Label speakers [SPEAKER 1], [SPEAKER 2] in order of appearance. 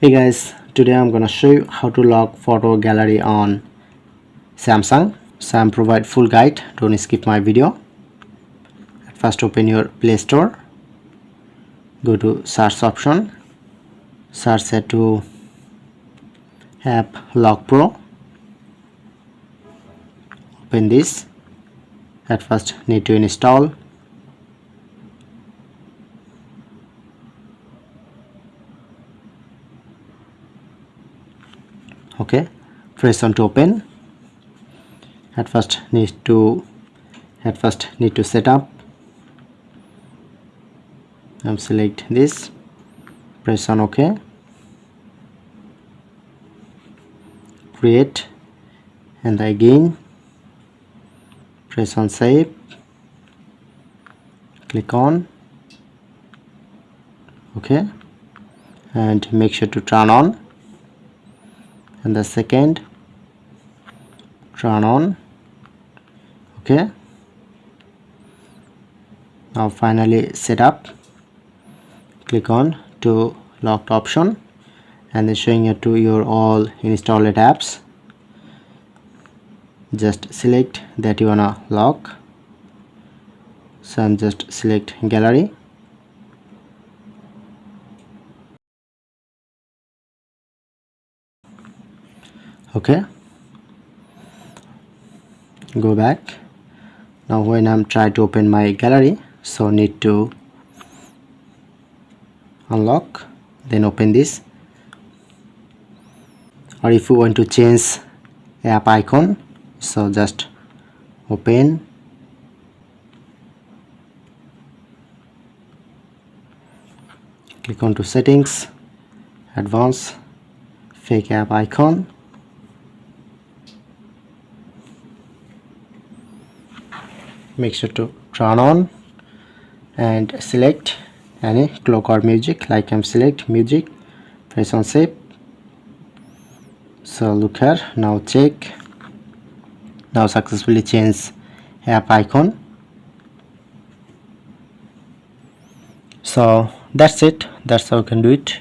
[SPEAKER 1] Hey guys, today I'm gonna show you how to lock photo gallery on Samsung. So I'm provide full guide, don't skip my video. First open your Play Store, go to search option, search set to app Lock Pro. Open this. At first need to install. Okay, press on to open. At first need to set up. Select this, press on OK, create, and again press on save, click on OK, and make sure to turn on, and the second turn on. Okay, now finally set up. Click on to locked option, and then showing it to your all installed apps. Just select that you wanna lock. So I'm just select gallery. Okay, go back. Now when I'm trying to open my gallery, so need to unlock, then open this. Or if you want to change app icon, so just open, click on to settings, advanced, fake app icon, make sure to turn on and select any clock or music. Like I'm select music, press on save. So look here, now check, now successfully change app icon. So that's it, that's how you can do it.